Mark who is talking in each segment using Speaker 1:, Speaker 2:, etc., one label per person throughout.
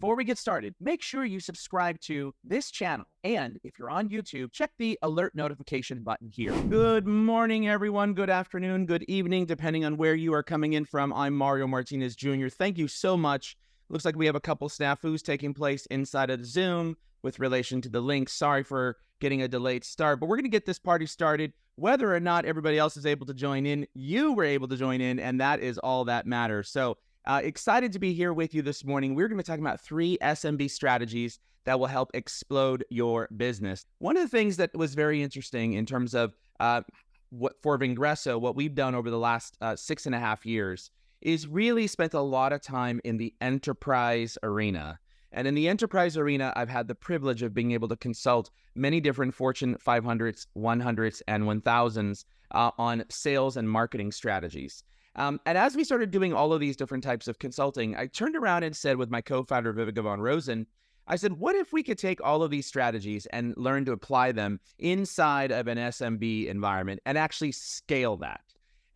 Speaker 1: Before we get started, make sure you subscribe to this channel. And if you're on YouTube, check the alert notification button here. Good morning, everyone. Good afternoon, good evening, depending on where you are coming in from. I'm Mario Martinez Jr. Thank you so much. Looks like we have a couple snafus taking place inside of Zoom with relation to the link. Sorry for getting a delayed start, but we're going to get this party started. Whether or not everybody else is able to join in, you were able to join in, and that is all that matters. So excited to be here with you this morning. We're going to be talking about 3 SMB strategies that will help explode your business. One of the things that was very interesting in terms of for Vingresso, what we've done over the last 6.5 years is really spent a lot of time in the enterprise arena. And in the enterprise arena, I've had the privilege of being able to consult many different Fortune 500s, 100s, and 1000s on sales and marketing strategies. And as we started doing all of these different types of consulting, I turned around and said with my co-founder, Vivica von Rosen, I said, what if we could take all of these strategies and learn to apply them inside of an SMB environment and actually scale that?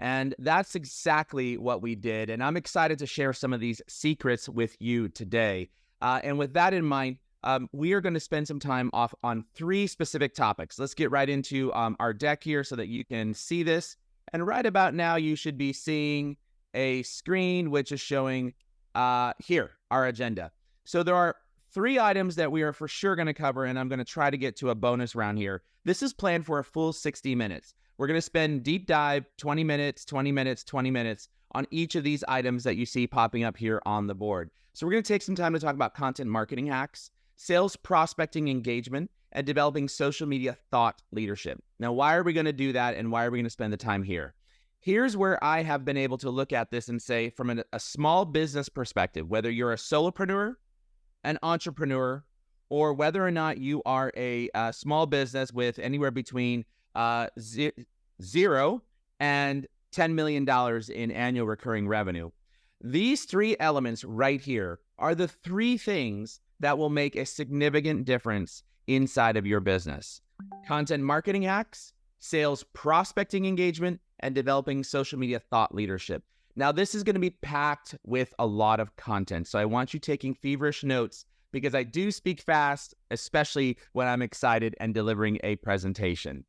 Speaker 1: And that's exactly what we did. And I'm excited to share some of these secrets with you today. And with that in mind, we are going to spend some time off on 3 specific topics. Let's get right into our deck here so that you can see this. And right about now, you should be seeing a screen which is showing here, our agenda. So there are 3 items that we are for sure going to cover, and I'm going to try to get to a bonus round here. This is planned for a full 60 minutes. We're going to spend deep dive 20 minutes, 20 minutes, 20 minutes on each of these items that you see popping up here on the board. So we're going to take some time to talk about content marketing hacks, sales prospecting engagement, and developing social media thought leadership. Now, why are we going to do that, and why are we going to spend the time here? Here's where I have been able to look at this and say, from a small business perspective, whether you're a solopreneur, an entrepreneur, or whether or not you are a small business with anywhere between 0 and $10 million in annual recurring revenue. These 3 elements right here are the 3 things that will make a significant difference inside of your business. Content marketing hacks, sales prospecting engagement, and developing social media thought leadership. Now, this is going to be packed with a lot of content, so I want you taking feverish notes because I do speak fast, especially when I'm excited and delivering a presentation.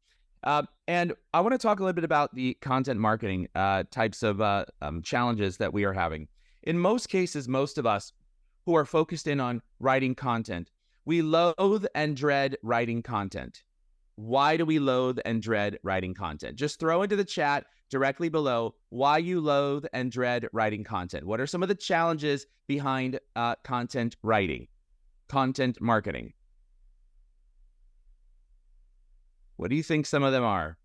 Speaker 1: And I want to talk a little bit about the content marketing types of challenges that we are having. In most cases, most of us who are focused in on writing content, we loathe and dread writing content. Why do we loathe and dread writing content? Just throw into the chat directly below why you loathe and dread writing content. What are some of the challenges behind content writing, content marketing? What do you think some of them are?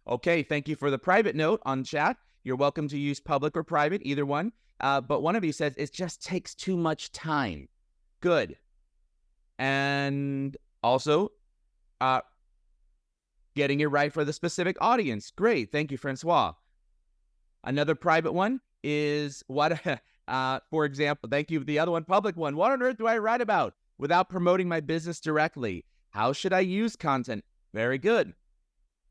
Speaker 1: Okay, thank you for the private note on chat. You're welcome to use public or private, either one. But one of you says, it just takes too much time. Good. And also, getting it right for the specific audience. Great. Thank you, Francois. Another private one is what, for example, thank you. The other one, public one. What on earth do I write about without promoting my business directly? How should I use content? Very good.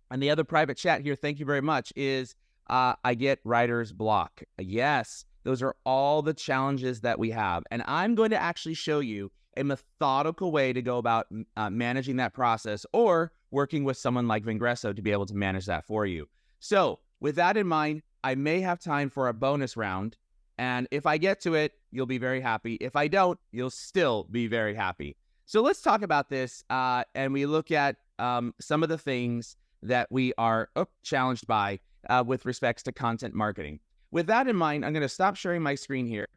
Speaker 1: And the other private chat here, thank you very much, is I get writer's block. Yes, those are all the challenges that we have. And I'm going to actually show you a methodical way to go about managing that process, or working with someone like Vingresso to be able to manage that for you. So with that in mind, I may have time for a bonus round. And if I get to it, you'll be very happy. If I don't, you'll still be very happy. So let's talk about this, and we look at some of the things that we are challenged by with respects to content marketing. With that in mind, I'm going to stop sharing my screen here.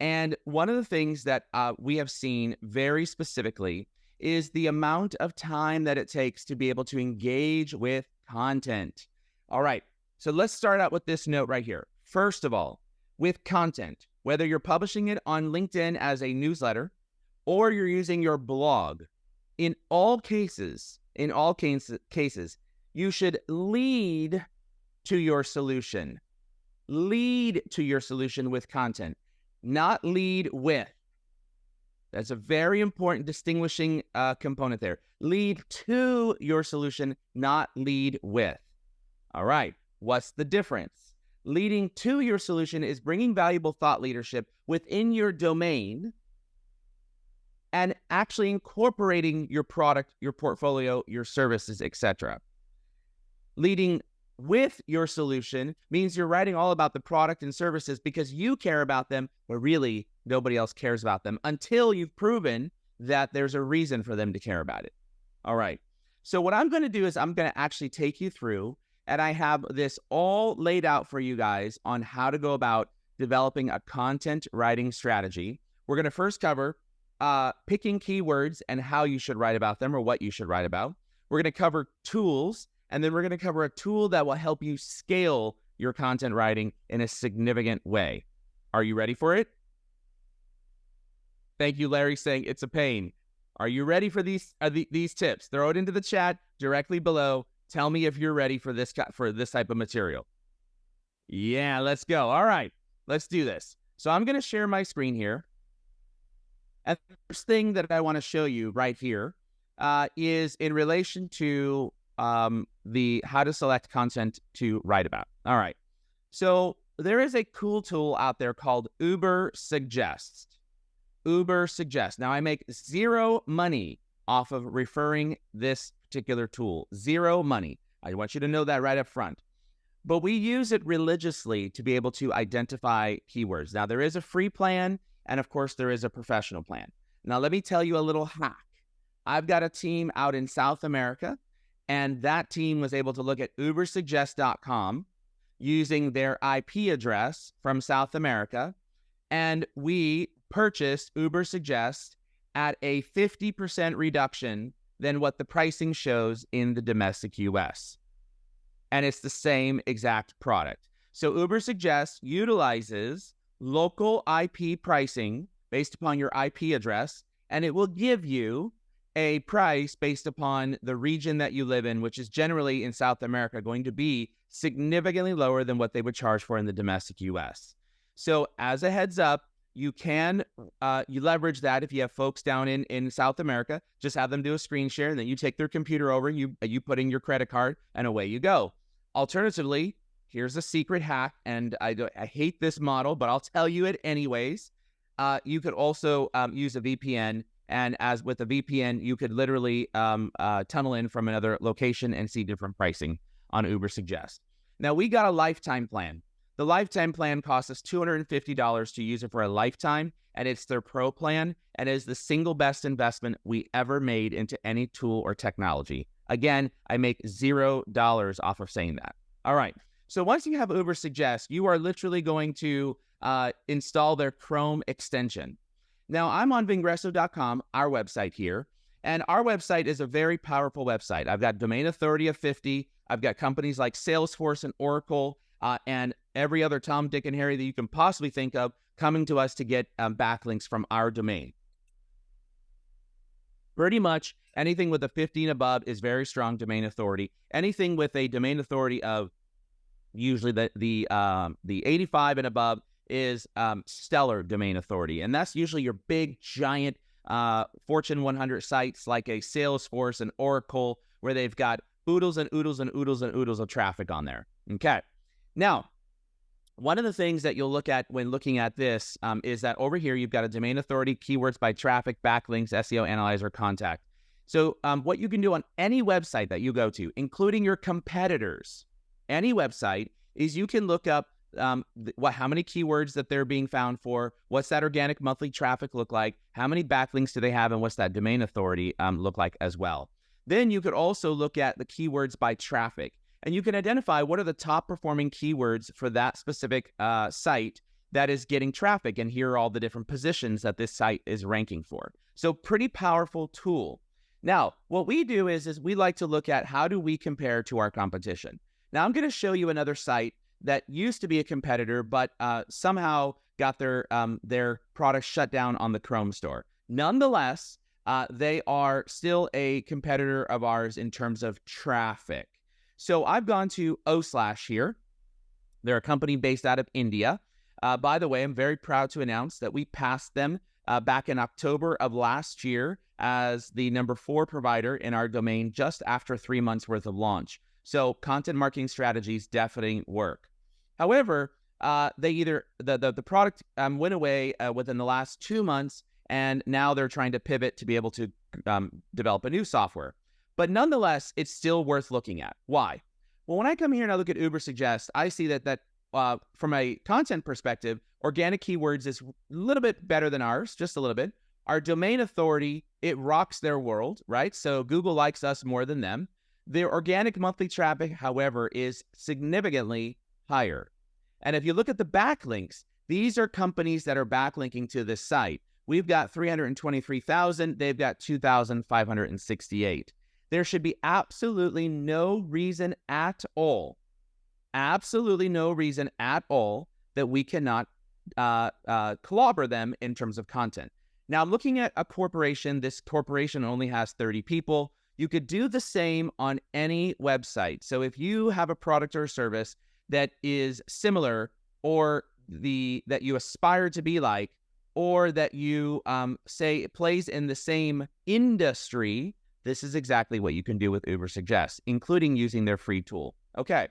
Speaker 1: And one of the things that we have seen very specifically is the amount of time that it takes to be able to engage with content. All right, so let's start out with this note right here. First of all, with content, whether you're publishing it on LinkedIn as a newsletter, or you're using your blog, in all cases, you should lead to your solution. Lead to your solution with content, not lead with. That's a very important distinguishing component there. Lead to your solution, not lead with. All right, what's the difference? Leading to your solution is bringing valuable thought leadership within your domain and actually incorporating your product, your portfolio, your services, etc. Leading with your solution means you're writing all about the product and services because you care about them, but really nobody else cares about them until you've proven that there's a reason for them to care about it. All right. So what I'm going to do is I'm going to actually take you through, and I have this all laid out for you guys on how to go about developing a content writing strategy. We're going to first cover picking keywords and how you should write about them or what you should write about. We're going to cover tools, and then we're going to cover a tool that will help you scale your content writing in a significant way. Are you ready for it? Thank you, Larry, saying it's a pain. Are you ready for these tips? Throw it into the chat directly below. Tell me if you're ready for this type of material. Yeah, let's go. All right, let's do this. So I'm going to share my screen here. And the first thing that I want to show you right here is in relation to the how to select content to write about. All right. So there is a cool tool out there called Uber Suggest. Uber Suggest. Now I make zero money off of referring this particular tool. Zero money. I want you to know that right up front. But we use it religiously to be able to identify keywords. Now there is a free plan, and of course there is a professional plan. Now let me tell you a little hack. I've got a team out in South America, and that team was able to look at ubersuggest.com using their IP address from South America, and we purchased Uber Suggest at a 50% reduction than what the pricing shows in the domestic US. And it's the same exact product. So Uber Suggest utilizes local IP pricing based upon your IP address, and it will give you a price based upon the region that you live in, which is generally in South America going to be significantly lower than what they would charge for in the domestic US. So as a heads up, you can you leverage that if you have folks down in South America. Just have them do a screen share, and then you take their computer over, you put in your credit card, and away you go. Alternatively, here's a secret hack, and I hate this model, but I'll tell you it anyways. You could also use a VPN, and as with a VPN, you could literally tunnel in from another location and see different pricing on Uber Suggest. Now, we got a lifetime plan. The lifetime plan costs us $250 to use it for a lifetime, and it's their pro plan, and is the single best investment we ever made into any tool or technology. Again, I make $0 off of saying that. All right. So once you have Uber Suggest, you are literally going to install their Chrome extension. Now, I'm on Vingresso.com, our website here, and our website is a very powerful website. I've got domain authority of 50. I've got companies like Salesforce and Oracle and every other Tom, Dick, and Harry that you can possibly think of coming to us to get backlinks from our domain. Pretty much anything with a 50 and above is very strong domain authority. Anything with a domain authority of usually the 85 and above is stellar domain authority. And that's usually your big, giant Fortune 100 sites like a Salesforce and Oracle, where they've got oodles and oodles and oodles and oodles of traffic on there. Okay. Now, one of the things that you'll look at when looking at this is that over here, you've got a domain authority, keywords by traffic, backlinks, SEO analyzer, contact. So what you can do on any website that you go to, including your competitors, any website, is you can look up how many keywords that they're being found for, what's that organic monthly traffic look like, how many backlinks do they have, and what's that domain authority look like as well. Then you could also look at the keywords by traffic, and you can identify what are the top performing keywords for that specific site that is getting traffic, and here are all the different positions that this site is ranking for. So pretty powerful tool. Now, what we do is we like to look at how do we compare to our competition. Now, I'm going to show you another site that used to be a competitor, but somehow got their product shut down on the Chrome store. Nonetheless, they are still a competitor of ours in terms of traffic. So I've gone to oslash here. They're a company based out of India. By the way, I'm very proud to announce that we passed them back in October of last year as the #4 provider in our domain just after 3 months worth of launch. So content marketing strategies definitely work. However, they either the product went away within the last 2 months, and now they're trying to pivot to be able to develop a new software. But nonetheless, it's still worth looking at. Why? Well, when I come here and I look at Uber Suggest, I see that from a content perspective, organic keywords is a little bit better than ours, just a little bit. Our domain authority, it rocks their world, right? So Google likes us more than them. Their organic monthly traffic, however, is significantly higher. And if you look at the backlinks, these are companies that are backlinking to this site. We've got 323,000. They've got 2,568. There should be absolutely no reason at all, that we cannot clobber them in terms of content. Now, I'm looking at a corporation. This corporation only has 30 people. You could do the same on any website. So if you have a product or service that is similar, or that you aspire to be like, or that you say plays in the same industry, this is exactly what you can do with Uber Suggest, including using their free tool. Okay,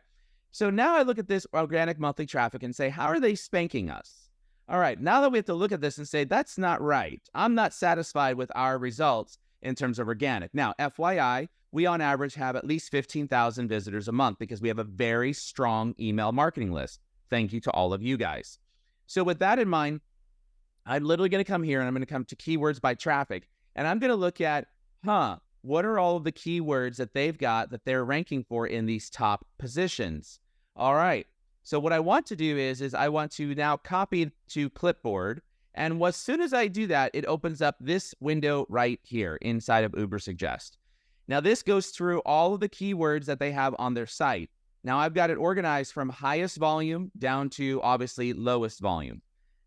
Speaker 1: so now I look at this organic monthly traffic and say, how are they spanking us? All right, now that we have to look at this and say, that's not right. I'm not satisfied with our results in terms of organic. Now, FYI, we on average have at least 15,000 visitors a month because we have a very strong email marketing list. Thank you to all of you guys. So with that in mind, I'm literally going to come here and I'm going to come to keywords by traffic, and I'm going to look at, what are all of the keywords that they've got that they're ranking for in these top positions? All right. So what I want to do is I want to now copy to clipboard. And as soon as I do that, it opens up this window right here inside of Uber Suggest. Now, this goes through all of the keywords that they have on their site. Now, I've got it organized from highest volume down to obviously lowest volume.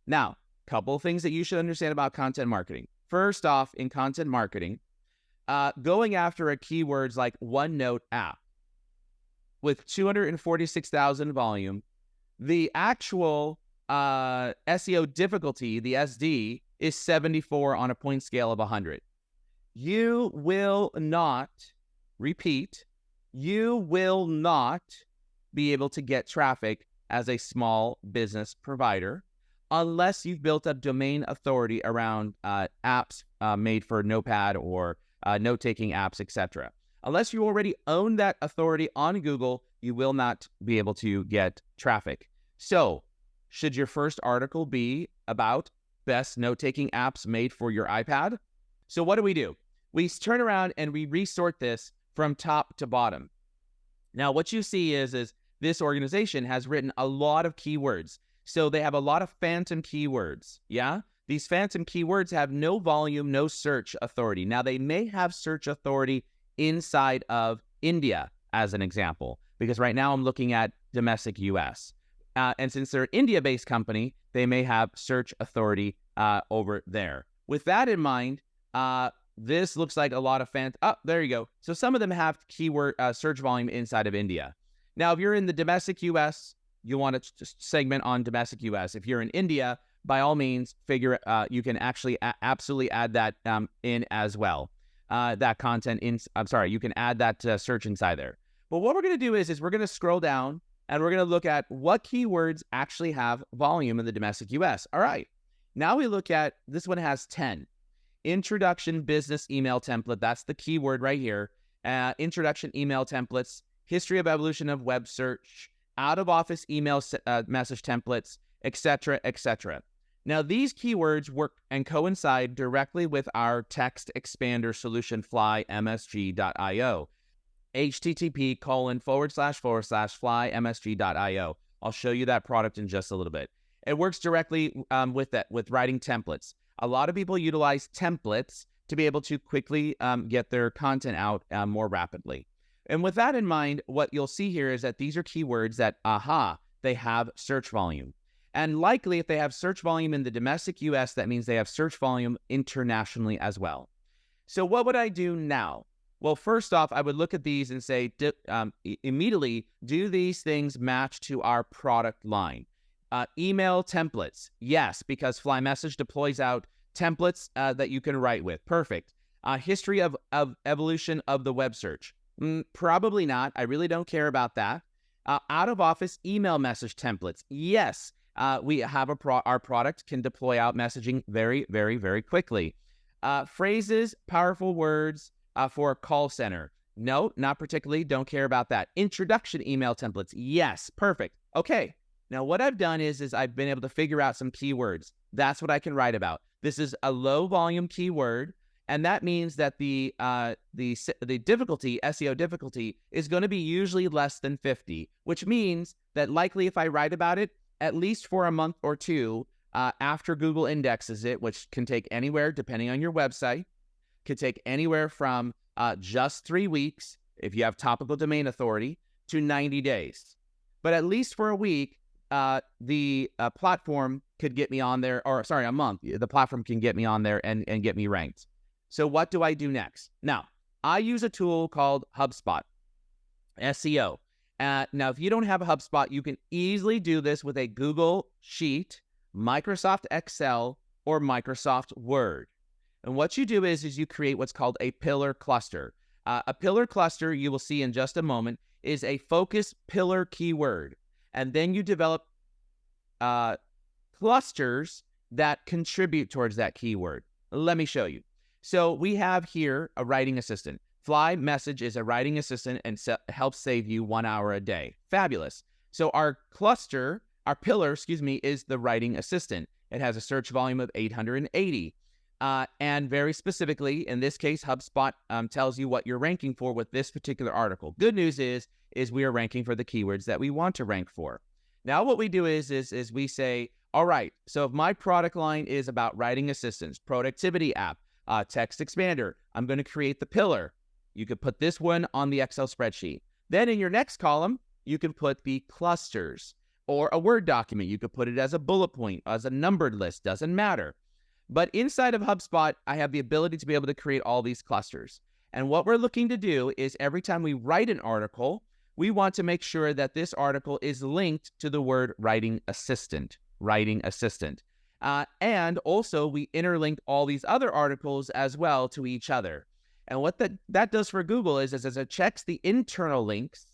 Speaker 1: Now, a couple of things that you should understand about content marketing. First off, in content marketing, going after a keywords like OneNote app with 246,000 volume, the actual SEO difficulty, the SD, is 74 on a point scale of 100. You will not, repeat, you will not be able to get traffic as a small business provider unless you've built up domain authority around apps made for Notepad or note-taking apps, etc. Unless you already own that authority on Google, you will not be able to get traffic. So, should your first article be about best note-taking apps made for your iPad? So what do? We turn around and we resort this from top to bottom. Now, what you see is this organization has written a lot of keywords. So they have a lot of phantom keywords, yeah? These phantom keywords have no volume, no search authority. Now, they may have search authority inside of India, as an example, because right now I'm looking at domestic US. And since they're an India-based company, they may have search authority over there. With that in mind, this looks like a lot of there you go. So some of them have keyword search volume inside of India. Now, if you're in the domestic US, you want to just segment on domestic US. If you're in India, by all means, you can actually absolutely add that in as well. That content in, you can add that search inside there. But what we're going to do is we're going to scroll down and we're going to look at what keywords actually have volume in the domestic US. All right. Now we look at, this one has 10. Introduction business email template. That's the keyword right here. Introduction email templates, history of evolution of web search, out of office email message templates, etc., etc. Now, these keywords work and coincide directly with our text expander solution, FlyMSG.io. http://FlyMSG.io. I'll show you that product in just a little bit. It works directly with writing templates. A lot of people utilize templates to be able to quickly get their content out more rapidly. And with that in mind, what you'll see here is that these are keywords that, they have search volume. And likely, if they have search volume in the domestic US, that means they have search volume internationally as well. So what would I do now? Well, first off, I would look at these and say, immediately, do these things match to our product line? Email templates, yes, because FlyMessage deploys out templates that you can write with. Perfect. History of evolution of the web search. Probably not. I really don't care about that. Out of office email message templates. Yes, we have our product can deploy out messaging very, very, very quickly. Phrases, powerful words for a call center. No, not particularly. Don't care about that. Introduction email templates. Yes, perfect. Okay. Now what I've done is I've been able to figure out some keywords. That's what I can write about. This is a low volume keyword, and that means that the difficulty, SEO difficulty, is going to be usually less than 50, which means that likely if I write about it, at least for a month or two after Google indexes it, which can take anywhere, depending on your website, could take anywhere from just 3 weeks, if you have topical domain authority, to 90 days. But at least for a week, the platform could get me on there, or sorry, a month. The platform can get me on there and get me ranked. So what do I do next? Now, I use a tool called HubSpot, SEO. Now, if you don't have a HubSpot, you can easily do this with a Google Sheet, Microsoft Excel, or Microsoft Word. And what you do is you create what's called a pillar cluster. A pillar cluster, you will see in just a moment, is a focus pillar keyword. And then you develop clusters that contribute towards that keyword. Let me show you. So we have here a writing assistant. FlyMessage is a writing assistant and helps save you 1 hour a day. Fabulous. So our pillar, is the writing assistant. It has a search volume of 880. And very specifically, in this case, HubSpot tells you what you're ranking for with this particular article. Good news is we are ranking for the keywords that we want to rank for. Now what we do is we say, all right, so if my product line is about writing assistants, productivity app, text expander, I'm going to create the pillar. You could put this one on the Excel spreadsheet. Then in your next column, you can put the clusters, or a Word document. You could put it as a bullet point, as a numbered list, doesn't matter. But inside of HubSpot, I have the ability to be able to create all these clusters. And what we're looking to do is every time we write an article, we want to make sure that this article is linked to the word writing assistant. And also we interlink all these other articles as well to each other. And what that does for Google is as it checks the internal links,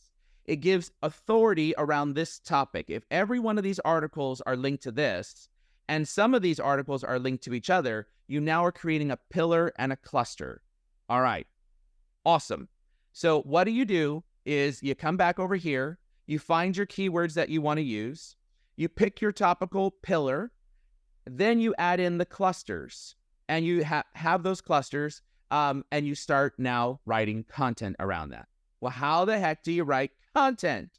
Speaker 1: it gives authority around this topic. If every one of these articles are linked to this, and some of these articles are linked to each other, you now are creating a pillar and a cluster. All right, awesome. So what do is you come back over here, you find your keywords that you want to use, you pick your topical pillar, then you add in the clusters, and you have those clusters, and you start now writing content around that. Well, how the heck do you write content?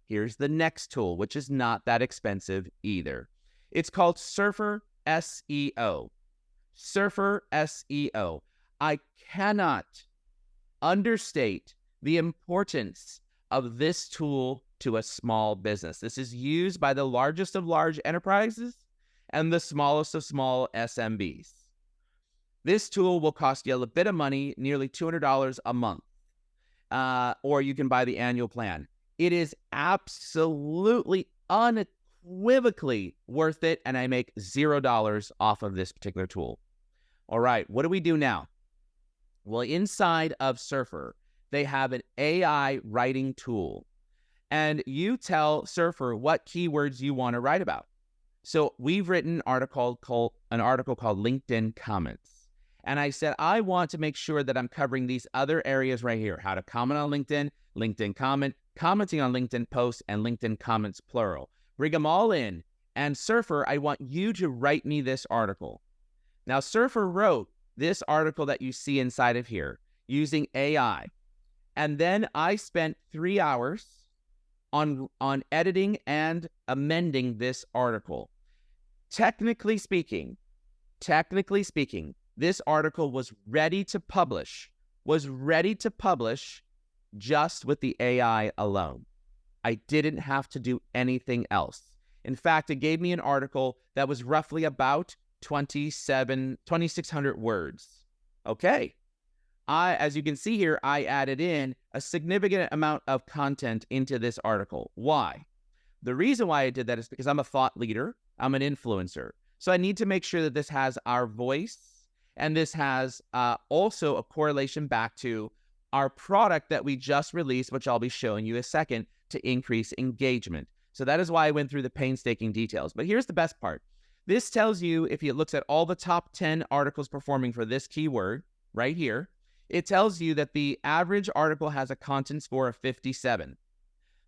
Speaker 1: Here's the next tool, which is not that expensive either. It's called Surfer SEO. Surfer SEO. I cannot understate the importance of this tool to a small business. This is used by the largest of large enterprises and the smallest of small SMBs. This tool will cost you a bit of money, nearly $200 a month, or you can buy the annual plan. It is absolutely unequivocally worth it, and I make $0 off of this particular tool. All right, what do we do now? Well, inside of Surfer, they have an AI writing tool, and you tell Surfer what keywords you want to write about. So we've written an article called LinkedIn Comments. And I said, I want to make sure that I'm covering these other areas right here: how to comment on LinkedIn, LinkedIn comment, commenting on LinkedIn posts, and LinkedIn comments plural. Bring them all in. And Surfer, I want you to write me this article. Now, Surfer wrote this article that you see inside of here using AI. And then I spent 3 hours on editing and amending this article. Technically speaking, this article was ready to publish just with the AI alone. I didn't have to do anything else. In fact, it gave me an article that was roughly about 2,600 words. Okay. As you can see here, I added in a significant amount of content into this article. Why? The reason why I did that is because I'm a thought leader. I'm an influencer. So I need to make sure that this has our voice, and this has also a correlation back to our product that we just released, which I'll be showing you in a second, to increase engagement. So that is why I went through the painstaking details. But here's the best part. This tells you, if it looks at all the top 10 articles performing for this keyword right here, it tells you that the average article has a content score of 57.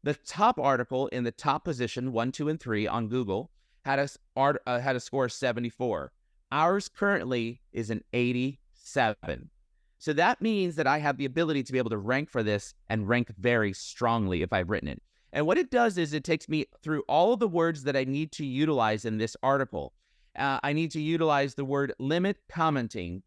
Speaker 1: The top article in the top position, 1, 2, and 3 on Google, had a score of 74. Ours currently is an 87. So that means that I have the ability to be able to rank for this and rank very strongly if I've written it. And what it does is it takes me through all of the words that I need to utilize in this article. I need to utilize the word limit commenting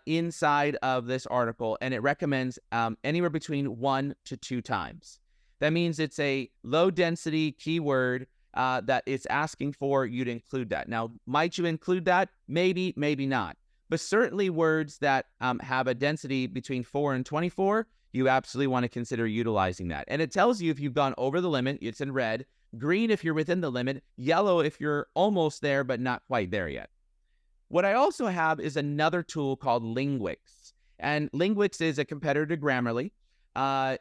Speaker 1: inside of this article, and it recommends anywhere between 1 to 2 times. That means it's a low density keyword that it's asking for you to include that. Now, might you include that? Maybe, maybe not. But certainly words that have a density between 4 and 24, you absolutely want to consider utilizing that. And it tells you if you've gone over the limit, it's in red, green if you're within the limit, yellow if you're almost there but not quite there yet. What I also have is another tool called Linguix. And Linguix is a competitor to Grammarly.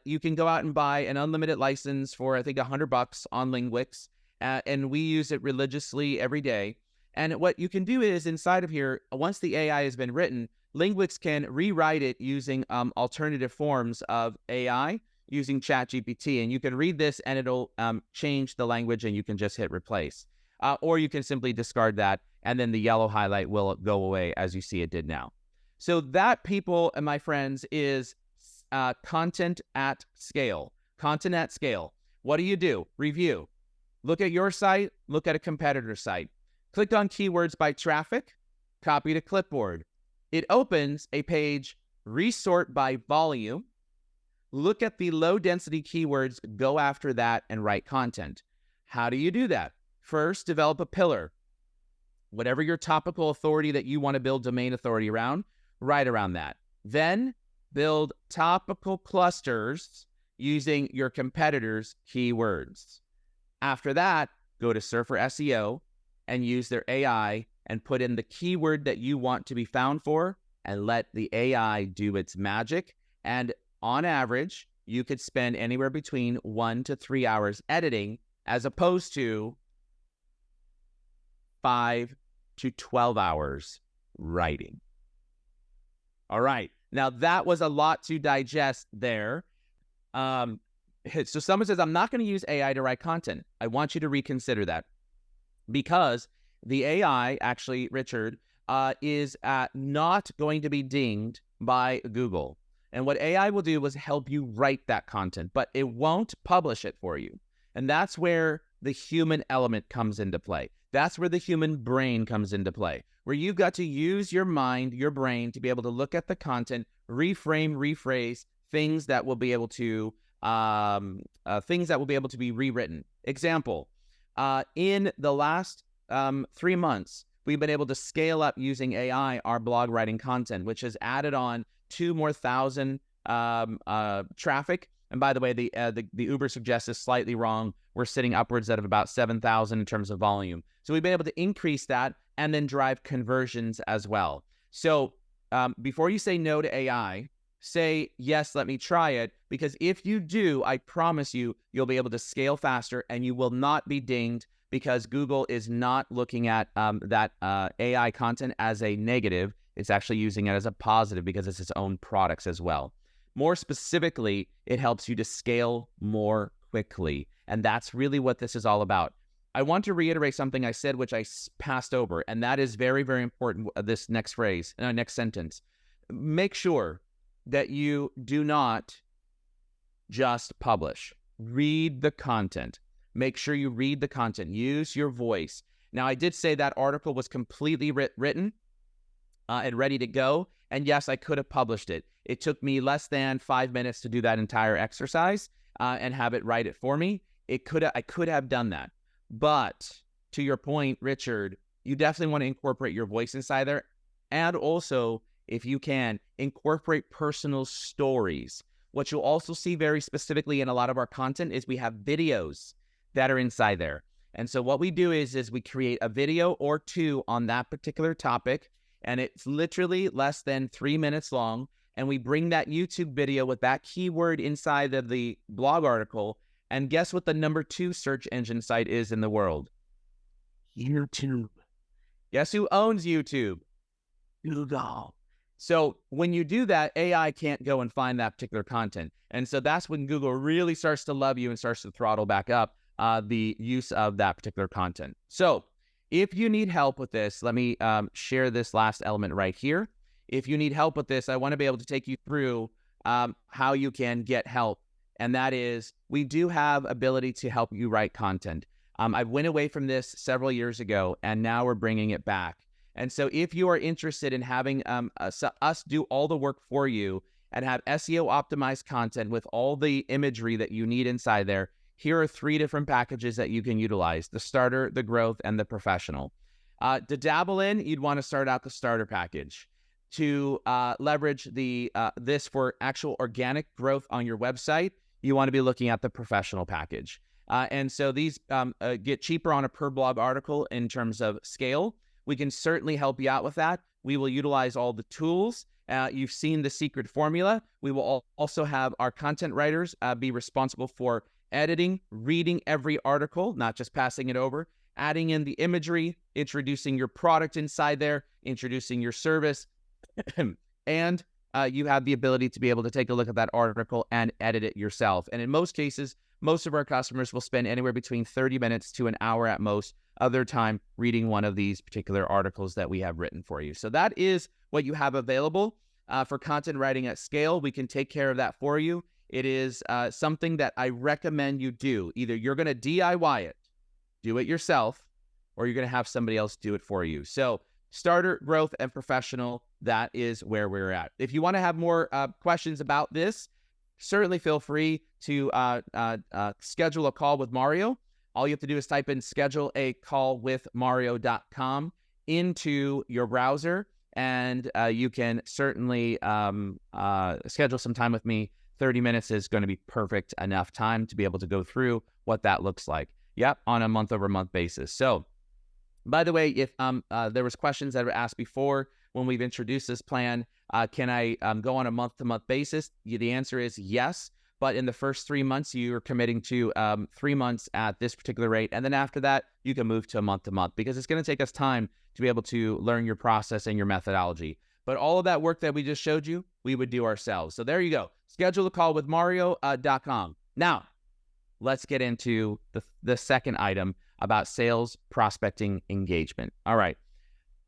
Speaker 1: You can go out and buy an unlimited license for, I think, $100 on Linguix. And we use it religiously every day. And what you can do is inside of here, once the AI has been written, Linguix can rewrite it using alternative forms of AI using ChatGPT. And you can read this and it'll change the language and you can just hit replace. Or you can simply discard that and then the yellow highlight will go away as you see it did now. So that, people and my friends, is content at scale. Content at scale. What do? Review. Look at your site, look at a competitor site. Click on keywords by traffic, copy to clipboard. It opens a page, resort by volume. Look at the low density keywords, go after that and write content. How do you do that? First, develop a pillar. Whatever your topical authority that you want to build domain authority around, write around that. Then build topical clusters using your competitors' keywords. After that, go to Surfer SEO and use their AI and put in the keyword that you want to be found for and let the AI do its magic. And on average, you could spend anywhere between 1 to 3 hours editing as opposed to 5 to 12 hours writing. All right. Now, that was a lot to digest there. So someone says, I'm not going to use AI to write content. I want you to reconsider that because the AI, actually, Richard, is not going to be dinged by Google. And what AI will do is help you write that content, but it won't publish it for you. And that's where the human element comes into play. That's where the human brain comes into play, where you've got to use your mind, your brain, to be able to look at the content, reframe, rephrase things that will be able to be rewritten. Example, in the last 3 months, we've been able to scale up using AI our blog writing content, which has added on 2,000 more traffic. And by the way, the Uber suggests is slightly wrong. We're sitting upwards at about 7,000 in terms of volume. So we've been able to increase that and then drive conversions as well. So before you say no to AI, say, yes, let me try it. Because if you do, I promise you, you'll be able to scale faster and you will not be dinged because Google is not looking at that AI content as a negative. It's actually using it as a positive because it's its own products as well. More specifically, it helps you to scale more quickly. And that's really what this is all about. I want to reiterate something I said, which I passed over, and that is very, very important, this next phrase, next sentence. Make sure that you do not just publish. Read the content. Make sure you read the content. Use your voice. Now, I did say that article was completely written and ready to go. And yes, I could have published it. It took me less than 5 minutes to do that entire exercise and have it write it for me. I could have done that. But to your point, Richard, you definitely want to incorporate your voice inside there. And also, if you can, incorporate personal stories. What you'll also see very specifically in a lot of our content is we have videos that are inside there. And so what we do is we create a video or two on that particular topic, and it's literally less than 3 minutes long. and we bring that YouTube video with that keyword inside of the blog article, and guess what the number 2 search engine site is in the world? YouTube. Guess who owns YouTube? Google. So when you do that, AI can't go and find that particular content. And so that's when Google really starts to love you and starts to throttle back up the use of that particular content. So if you need help with this, let me share this last element right here. If you need help with this, I want to be able to take you through how you can get help. And that is, we do have ability to help you write content. I went away from this several years ago, and now we're bringing it back. And so if you are interested in having us do all the work for you and have SEO optimized content with all the imagery that you need inside there, here are 3 different packages that you can utilize: the starter, the growth, and the professional. To dabble in, you'd want to start out the starter package. To leverage this for actual organic growth on your website, you want to be looking at the professional package. And so these get cheaper on a per blog article in terms of scale. We can certainly help you out with that. We will utilize all the tools. You've seen the secret formula. We will also have our content writers be responsible for editing, reading every article, not just passing it over, adding in the imagery, introducing your product inside there, introducing your service, and you have the ability to be able to take a look at that article and edit it yourself. And in most cases, most of our customers will spend anywhere between 30 minutes to an hour at most of their time reading one of these particular articles that we have written for you. So that is what you have available for content writing at scale. We can take care of that for you. It is something that I recommend you do. Either you're going to DIY it, do it yourself, or you're going to have somebody else do it for you. So starter, growth, and professional, that is where we're at. If you want to have more questions about this, certainly feel free to schedule a call with Mario. All you have to do is type in scheduleacallwithmario.com into your browser, and you can certainly schedule some time with me. 30 minutes is going to be perfect enough time to be able to go through what that looks like. Yep, on a month-over-month basis. So, by the way, if there was questions that were asked before when we've introduced this plan, can I go on a month-to-month basis? The answer is yes. But in the first 3 months, you're committing to 3 months at this particular rate. And then after that, you can move to a month-to-month, because it's going to take us time to be able to learn your process and your methodology. But all of that work that we just showed you, we would do ourselves. So there you go. Schedule a call with Mario.com. Now, let's get into the second item about sales prospecting engagement. All right.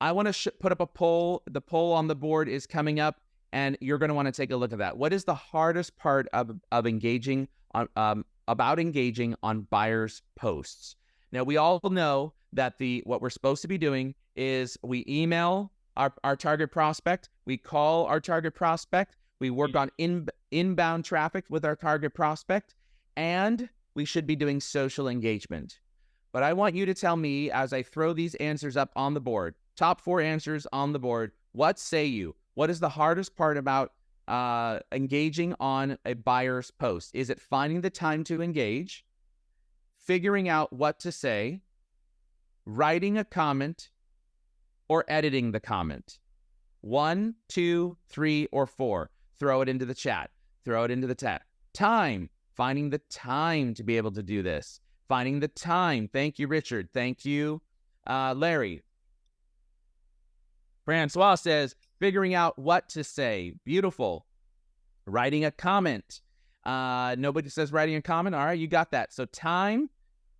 Speaker 1: I want to put up a poll. The poll on the board is coming up, and you're going to want to take a look at that. What is the hardest part of engaging on engaging on buyers' posts? Now, we all know that what we're supposed to be doing is we email our target prospect, we call our target prospect, we work on inbound traffic with our target prospect, and we should be doing social engagement. But I want you to tell me, as I throw these answers up on the board, top 4 answers on the board, what say you? What is the hardest part about engaging on a buyer's post? Is it finding the time to engage, figuring out what to say, writing a comment, or editing the comment? 1, 2, 3, or 4. Throw it into the chat. Throw it into the chat. Time. Finding the time to be able to do this. Finding the time. Thank you, Richard. Thank you, Larry. Francois says, figuring out what to say. Beautiful. Writing a comment. Nobody says writing a comment. All right, you got that. So time,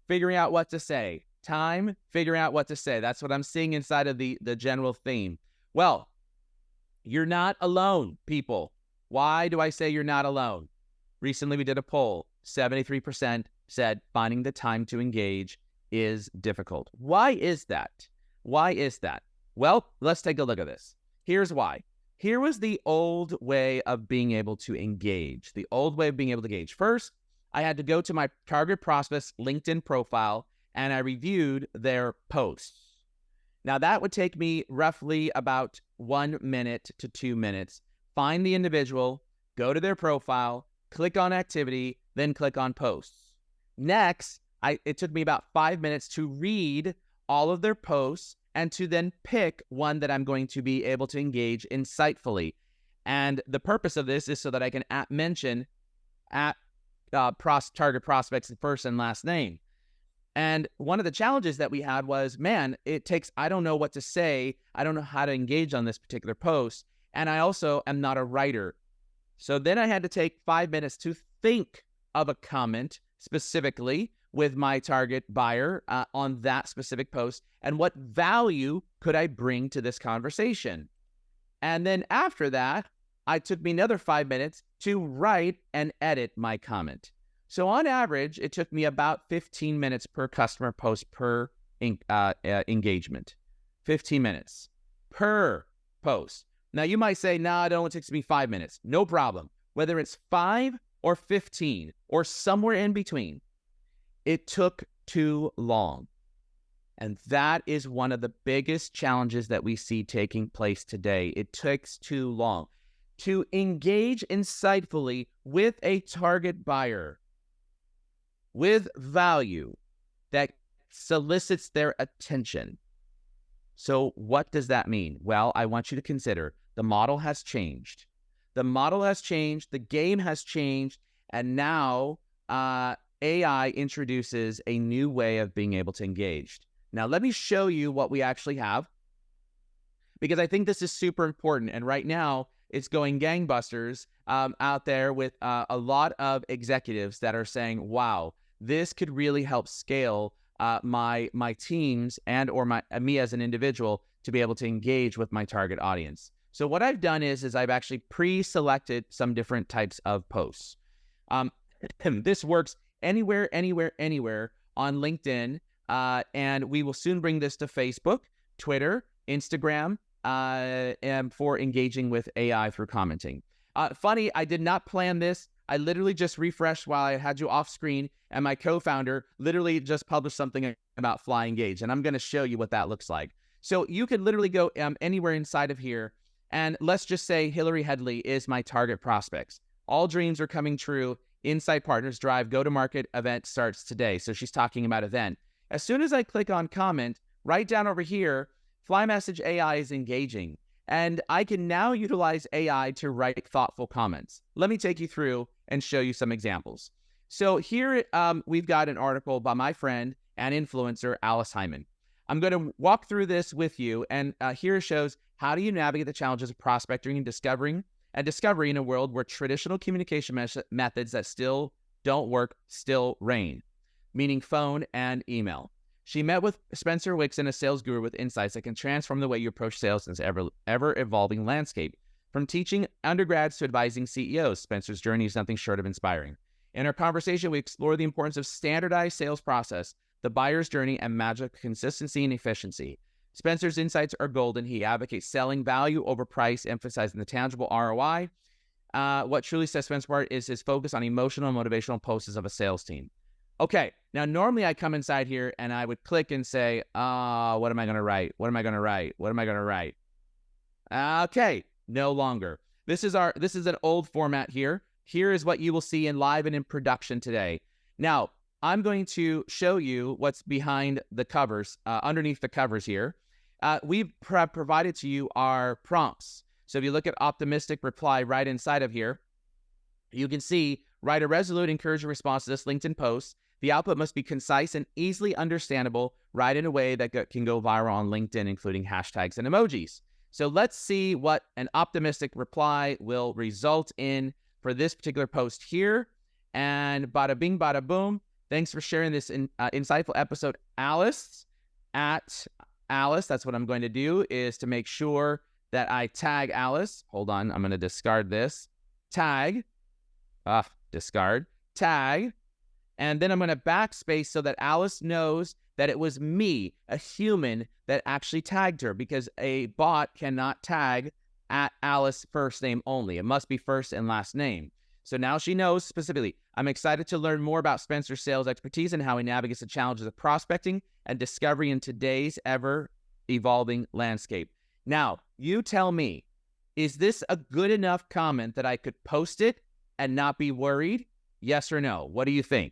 Speaker 1: figuring out what to say. Time, figuring out what to say. That's what I'm seeing inside of the general theme. Well, you're not alone, people. Why do I say you're not alone? Recently, we did a poll. 73% said finding the time to engage is difficult. Why is that? Why is that? Well, let's take a look at this. Here's why. Here was the old way of being able to engage. The old way of being able to engage. First, I had to go to my target prospect's LinkedIn profile, and I reviewed their posts. Now, that would take me roughly about 1 minute to 2 minutes. Find the individual, go to their profile, click on activity, then click on posts. Next, it took me about 5 minutes to read all of their posts and to then pick one that I'm going to be able to engage insightfully. And the purpose of this is so that I can mention target prospects' first and last name. And one of the challenges that we had was, man, I don't know what to say. I don't know how to engage on this particular post. And I also am not a writer. So then I had to take 5 minutes to think of a comment specifically with my target buyer on that specific post, and what value could I bring to this conversation. And then after that, it took me another 5 minutes to write and edit my comment. So on average, it took me about 15 minutes per customer post per engagement. 15 minutes per post. Now you might say, no, it only takes me 5 minutes. No problem. Whether it's 5 or 15 or somewhere in between, it took too long. And that is one of the biggest challenges that we see taking place today. It takes too long to engage insightfully with a target buyer with value that solicits their attention. So what does that mean? Well, I want you to consider the model has changed. The model has changed, the game has changed, and now AI introduces a new way of being able to engage. Now, let me show you what we actually have, because I think this is super important. And right now, it's going gangbusters out there with a lot of executives that are saying, wow, this could really help scale my teams and or me as an individual to be able to engage with my target audience. So what I've done is I've actually pre-selected some different types of posts. This works anywhere on LinkedIn, and we will soon bring this to Facebook, Twitter, Instagram, and for engaging with AI through commenting. Funny, I did not plan this. I literally just refreshed while I had you off screen, and my co-founder literally just published something about FlyEngage, and I'm going to show you what that looks like. So you can literally go anywhere inside of here, and let's just say Hillary Headley is my target prospects. All dreams are coming true. Insight Partners Drive go-to-market event starts today. So she's talking about event. As soon as I click on comment, right down over here, FlyMessage AI is engaging. And I can now utilize AI to write thoughtful comments. Let me take you through and show you some examples. So here we've got an article by my friend and influencer, Alice Hyman. I'm going to walk through this with you, and here it shows how do you navigate the challenges of prospecting and discovery in a world where traditional communication methods that still don't work still reign, meaning phone and email. She met with Spencer Wixon, a sales guru with insights that can transform the way you approach sales in this ever-evolving landscape. From teaching undergrads to advising CEOs, Spencer's journey is nothing short of inspiring. In our conversation, we explore the importance of standardized sales process, the buyer's journey, and magic consistency and efficiency. Spencer's insights are golden. He advocates selling value over price, emphasizing the tangible ROI. What truly sets Spencer apart is his focus on emotional and motivational poses of a sales team. Okay, now normally I come inside here and I would click and say, what am I going to write? What am I going to write? What am I going to write? Okay, no longer. This is an old format here. Here is what you will see in live and in production today. Now, I'm going to show you what's behind the covers, underneath the covers here. We've provided to you our prompts. So if you look at optimistic reply right inside of here, you can see, write a resolute, encouraging response to this LinkedIn post. The output must be concise and easily understandable, write in a way that can go viral on LinkedIn, including hashtags and emojis. So let's see what an optimistic reply will result in for this particular post here. And bada bing, bada boom. Thanks for sharing this insightful episode, Alice. At Alice, that's what I'm going to do, is to make sure that I tag Alice. Hold on, I'm going to discard this. Tag. Discard. Tag. And then I'm going to backspace so that Alice knows that it was me, a human, that actually tagged her, because a bot cannot tag at Alice first name only. It must be first and last name. So now she knows specifically. I'm excited to learn more about Spencer's sales expertise and how he navigates the challenges of prospecting and discovery in today's ever-evolving landscape. Now, you tell me, is this a good enough comment that I could post it and not be worried? Yes or no? What do you think?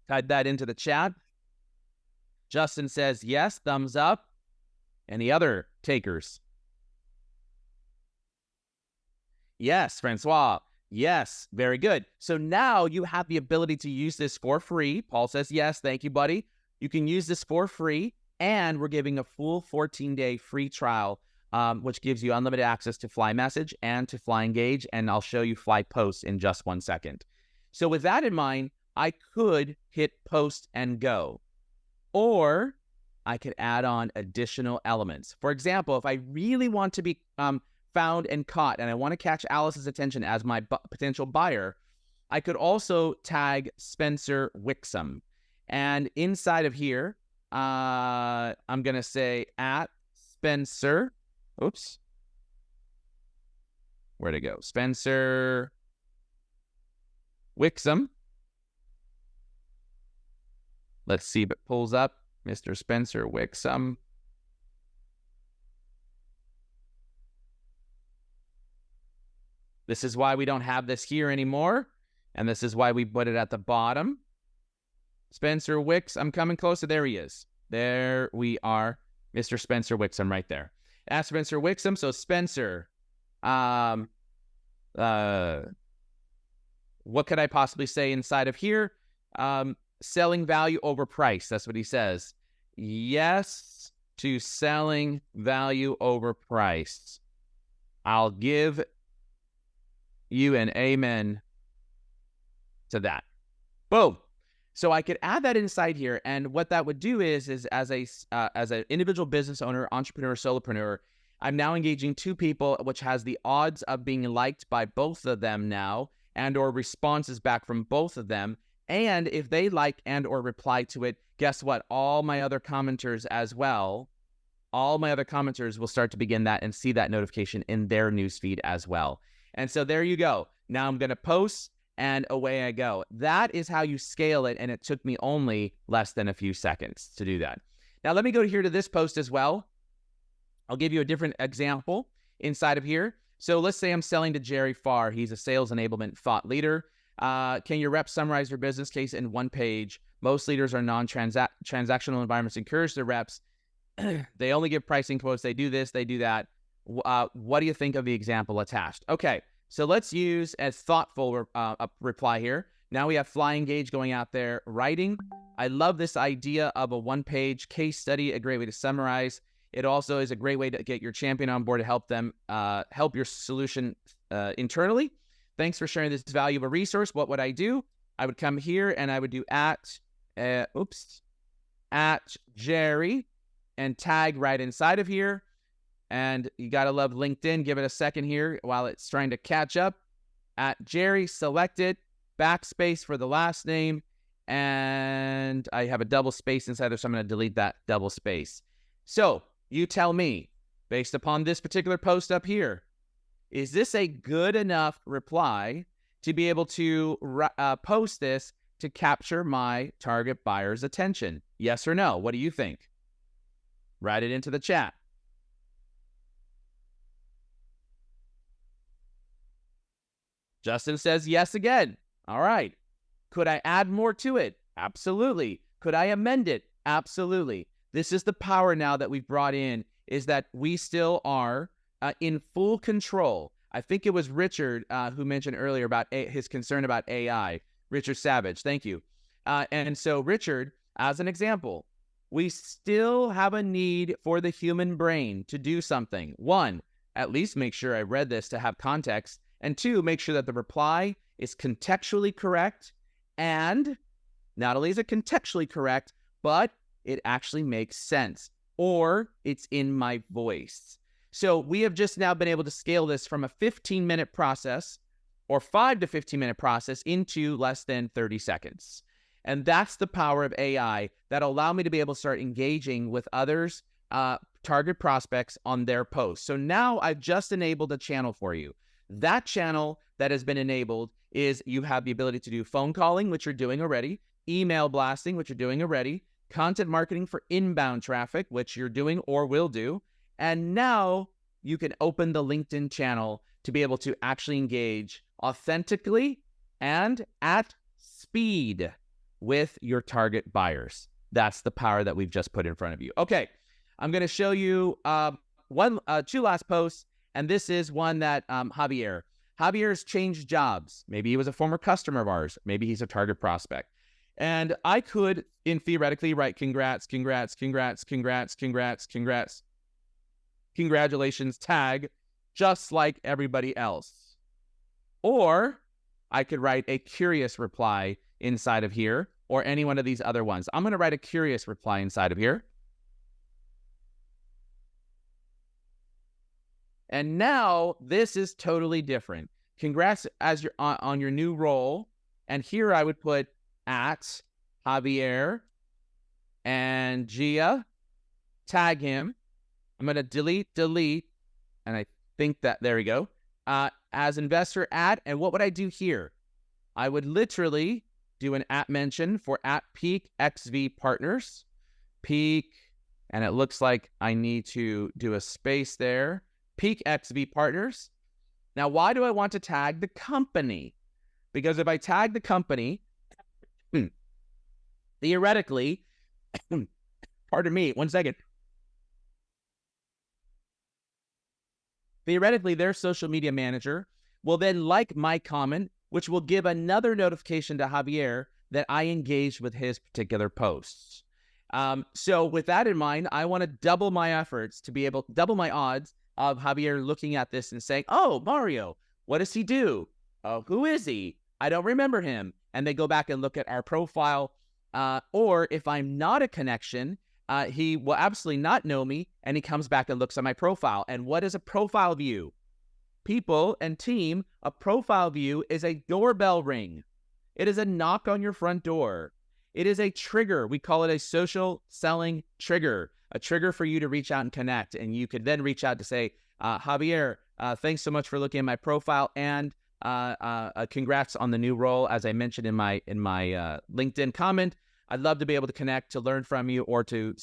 Speaker 1: Type that into the chat. Justin says yes, thumbs up. Any other takers? Yes, Francois. Yes, very good. So now you have the ability to use this for free. Paul says yes, thank you, buddy. You can use this for free, and we're giving a full 14-day free trial, which gives you unlimited access to FlyMessage and to FlyEngage, and I'll show you FlyPost in just 1 second. So with that in mind, I could hit post and go, or I could add on additional elements. For example, if I really want to be found and caught, and I want to catch Alice's attention as my potential buyer, I could also tag Spencer Wixom. And inside of here, I'm going to say at Spencer, oops, where'd it go? Spencer Wixom. Let's see if it pulls up. Mr. Spencer Wixom. This is why we don't have this here anymore, and this is why we put it at the bottom. Spencer Wix, I'm coming closer. There he is. There we are. Mr. Spencer Wixom right there. That's Spencer Wixom. So Spencer, what could I possibly say inside of here? Selling value over price. That's what he says. Yes to selling value over price. I'll give you an amen to that. Boom. So I could add that inside here, and what that would do is as an individual business owner, entrepreneur, solopreneur, I'm now engaging two people, which has the odds of being liked by both of them now, and or responses back from both of them. And if they like and or reply to it, guess what? All my other commenters as well, all my other commenters will start to begin that and see that notification in their newsfeed as well. And so there you go. Now I'm going to post, and away I go. That is how you scale it, and it took me only less than a few seconds to do that. Now let me go here to this post as well. I'll give you a different example inside of here. So let's say I'm selling to Jerry Farr. He's a sales enablement thought leader. Can your rep summarize your business case in one page? Most leaders are non-transactional environments. Encourage their reps. They only give pricing quotes. They do this, they do that. What do you think of the example attached? Okay, so let's use a thoughtful reply here. Now we have FlyEngage going out there writing. I love this idea of a one-page case study, a great way to summarize. It also is a great way to get your champion on board to help them help your solution internally. Thanks for sharing this valuable resource. What would I do? I would come here and I would do at Jerry and tag right inside of here. And you got to love LinkedIn. Give it a second here while it's trying to catch up. At Jerry, select it, backspace for the last name. And I have a double space inside there, so I'm going to delete that double space. So you tell me, based upon this particular post up here, is this a good enough reply to be able to post this to capture my target buyer's attention? Yes or no? What do you think? Write it into the chat. Justin says yes again. All right. Could I add more to it? Absolutely. Could I amend it? Absolutely. This is the power now that we've brought in, is that we still are in full control. I think it was Richard who mentioned earlier about his concern about AI. Richard Savage, thank you. And so Richard, as an example, we still have a need for the human brain to do something. One, at least make sure I read this to have context. And two, make sure that the reply is contextually correct. And not only is it contextually correct, but it actually makes sense, or it's in my voice. So we have just now been able to scale this from a 15-minute process or 5 to 15-minute process into less than 30 seconds. And that's the power of AI that'll allow me to be able to start engaging with others, target prospects on their posts. So now I've just enabled a channel for you. That channel that has been enabled is you have the ability to do phone calling, which you're doing already, email blasting, which you're doing already, content marketing for inbound traffic, which you're doing or will do. And now you can open the LinkedIn channel to be able to actually engage authentically and at speed with your target buyers. That's the power that we've just put in front of you. Okay, I'm going to show you two last posts, and this is one that Javier's changed jobs. Maybe he was a former customer of ours. Maybe he's a target prospect. And I could, theoretically, write congrats, congrats, congrats, congrats, congrats, congrats, congratulations, tag, just like everybody else. Or I could write a curious reply inside of here, or any one of these other ones. I'm going to write a curious reply inside of here. And now this is totally different. Congrats as you're on your new role. And here I would put at Javier and Gia, tag him. I'm going to delete, and I think that, there we go. As investor at, and what would I do here? I would literally do an at mention for at Peak XV Partners. Peak, and it looks like I need to do a space there. Peak XV Partners. Now, why do I want to tag the company? Because if I tag the company, theoretically, pardon me, 1 second. Theoretically, their social media manager will then like my comment, which will give another notification to Javier that I engaged with his particular posts. So with that in mind, I want to double my efforts to be able to double my odds of Javier looking at this and saying, oh, Mario, what does he do? Oh, who is he? I don't remember him. And they go back and look at our profile. Or if I'm not a connection, he will absolutely not know me, and he comes back and looks at my profile. And what is a profile view? People and team, a profile view is a doorbell ring. It is a knock on your front door. It is a trigger. We call it a social selling trigger, a trigger for you to reach out and connect. And you could then reach out to say, Javier, thanks so much for looking at my profile, and congrats on the new role. As I mentioned in my LinkedIn comment, I'd love to be able to connect, to learn from you, or to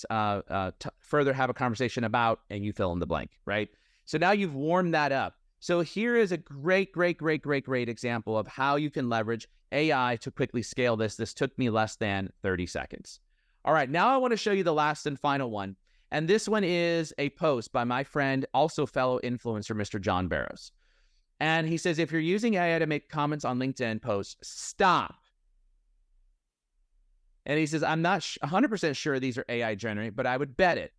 Speaker 1: further have a conversation about, and you fill in the blank, right? So now you've warmed that up. So here is a great example of how you can leverage AI to quickly scale this. This took me less than 30 seconds. All right, now I want to show you the last and final one. And this one is a post by my friend, also fellow influencer, Mr. John Barrows. And he says, if you're using AI to make comments on LinkedIn posts, stop. And he says, I'm not 100% sure these are AI generated, but I would bet it.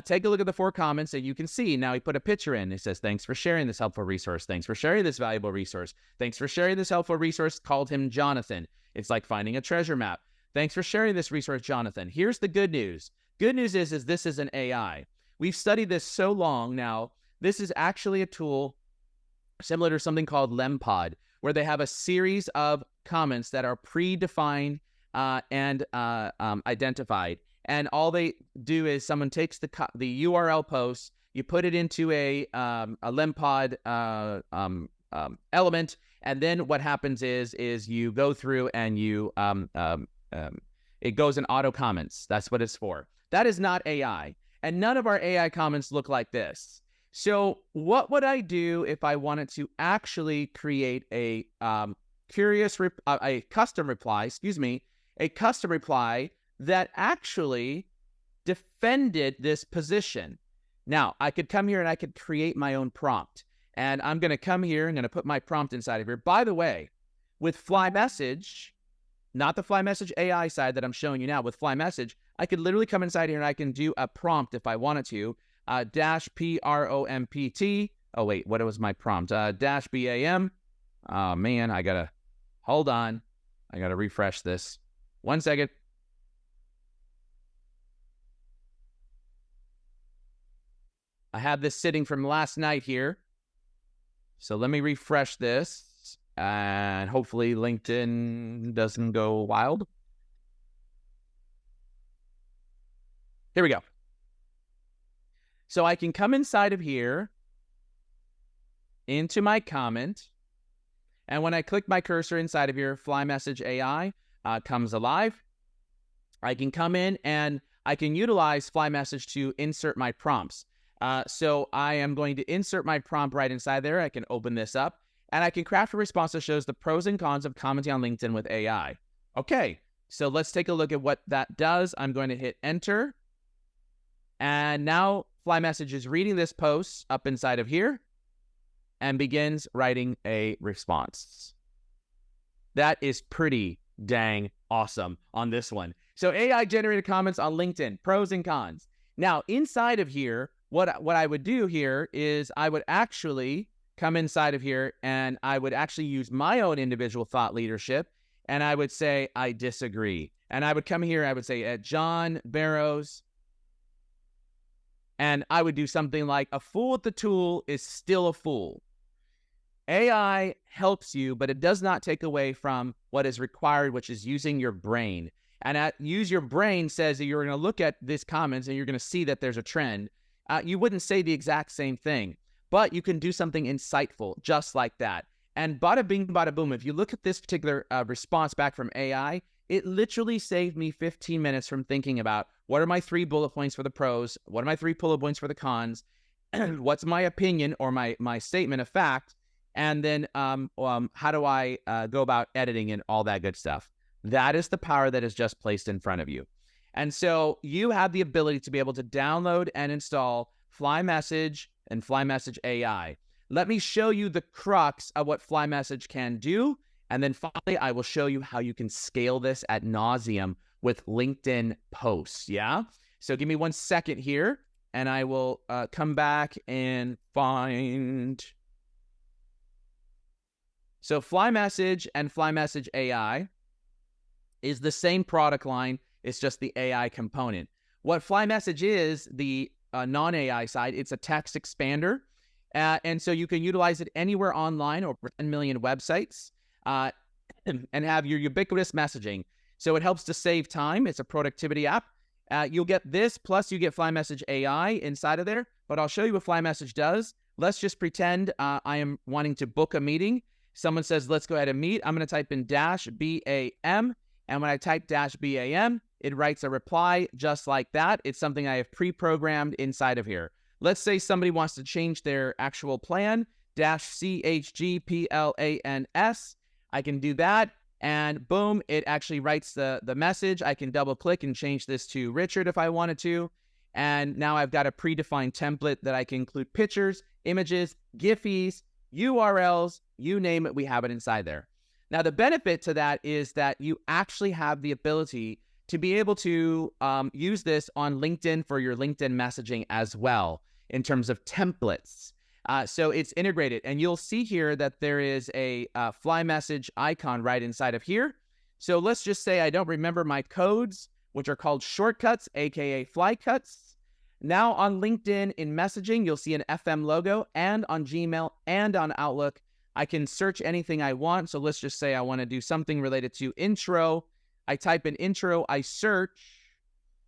Speaker 1: Take a look at the 4 comments, and you can see now he put a picture in. He says, thanks for sharing this helpful resource. Thanks for sharing this valuable resource. Thanks for sharing this helpful resource. Called him Jonathan. It's like finding a treasure map. Thanks for sharing this resource, Jonathan. Here's the good news. Good news is this is an AI. We've studied this so long now. This is actually a tool similar to something called LemPod, where they have a series of comments that are predefined and identified. And all they do is someone takes the URL post, you put it into a LemPod element, and then what happens is you go through and you it goes in auto comments. That's what it's for. That is not AI, and none of our AI comments look like this. So what would I do if I wanted to actually create a custom reply? A custom reply that actually defended this position. Now, I could come here and I could create my own prompt. And I'm going to come here, I'm going to put my prompt inside of here. By the way, with FlyMessage, not the FlyMessage AI side that I'm showing you now, with FlyMessage, I could literally come inside here and I can do a prompt if I wanted to, dash PROMPT. Oh, wait, what was my prompt? Dash BAM. Oh, man, hold on. I got to refresh this. 1 second. I have this sitting from last night here. So let me refresh this, and hopefully LinkedIn doesn't go wild. Here we go. So I can come inside of here into my comment. And when I click my cursor inside of here, FlyMessage AI comes alive. I can come in and I can utilize FlyMessage to insert my prompts. So I am going to insert my prompt right inside there. I can open this up and I can craft a response that shows the pros and cons of commenting on LinkedIn with AI. Okay, So let's take a look at what that does. I'm going to hit enter. And now FlyMessage is reading this post up inside of here and begins writing a response. That is pretty dang awesome on this one. So AI generated comments on LinkedIn, pros and cons. Now, inside of here, what I would do here is I would actually come inside of here and I would actually use my own individual thought leadership, and I would say, I disagree. And I would come here, I would say, John Barrows, and I would do something like, a fool with the tool is still a fool. AI helps you, but it does not take away from what is required, which is using your brain. And use your brain says that you're going to look at these comments and you're going to see that there's a trend. You wouldn't say the exact same thing, but you can do something insightful just like that. And bada bing, bada boom, if you look at this particular response back from AI, it literally saved me 15 minutes from thinking about what are my 3 bullet points for the pros, what are my 3 bullet points for the cons, what's my opinion or my statement of fact, and then how do I go about editing and all that good stuff. That is the power that is just placed in front of you. And so you have the ability to be able to download and install FlyMessage and FlyMessage AI. Let me show you the crux of what FlyMessage can do. And then finally, I will show you how you can scale this ad nauseum with LinkedIn posts. Yeah. So give me 1 second here and I will come back and find. So FlyMessage and FlyMessage AI is the same product line. It's just the AI component. What FlyMessage is, the non-AI side, it's a text expander. And so you can utilize it anywhere online or 10 million websites and have your ubiquitous messaging. So it helps to save time. It's a productivity app. You'll get this, plus you get FlyMessage AI inside of there. But I'll show you what FlyMessage does. Let's just pretend I am wanting to book a meeting. Someone says, let's go ahead and meet. I'm going to type in -BAM. And when I type -BAM, it writes a reply just like that. It's something I have pre-programmed inside of here. Let's say somebody wants to change their actual plan, -CHGPLANS. I can do that. And boom, it actually writes the message. I can double click and change this to Richard if I wanted to. And now I've got a predefined template that I can include pictures, images, GIFs, URLs, you name it, we have it inside there. Now, the benefit to that is that you actually have the ability to be able to use this on LinkedIn for your LinkedIn messaging as well in terms of templates. So it's integrated, and you'll see here that there is a FlyMessage icon right inside of here. So let's just say I don't remember my codes, which are called shortcuts, aka FlyCuts. Now on LinkedIn in messaging, you'll see an FM logo, and on Gmail and on Outlook, I can search anything I want. So let's just say I want to do something related to intro. I type in intro, I search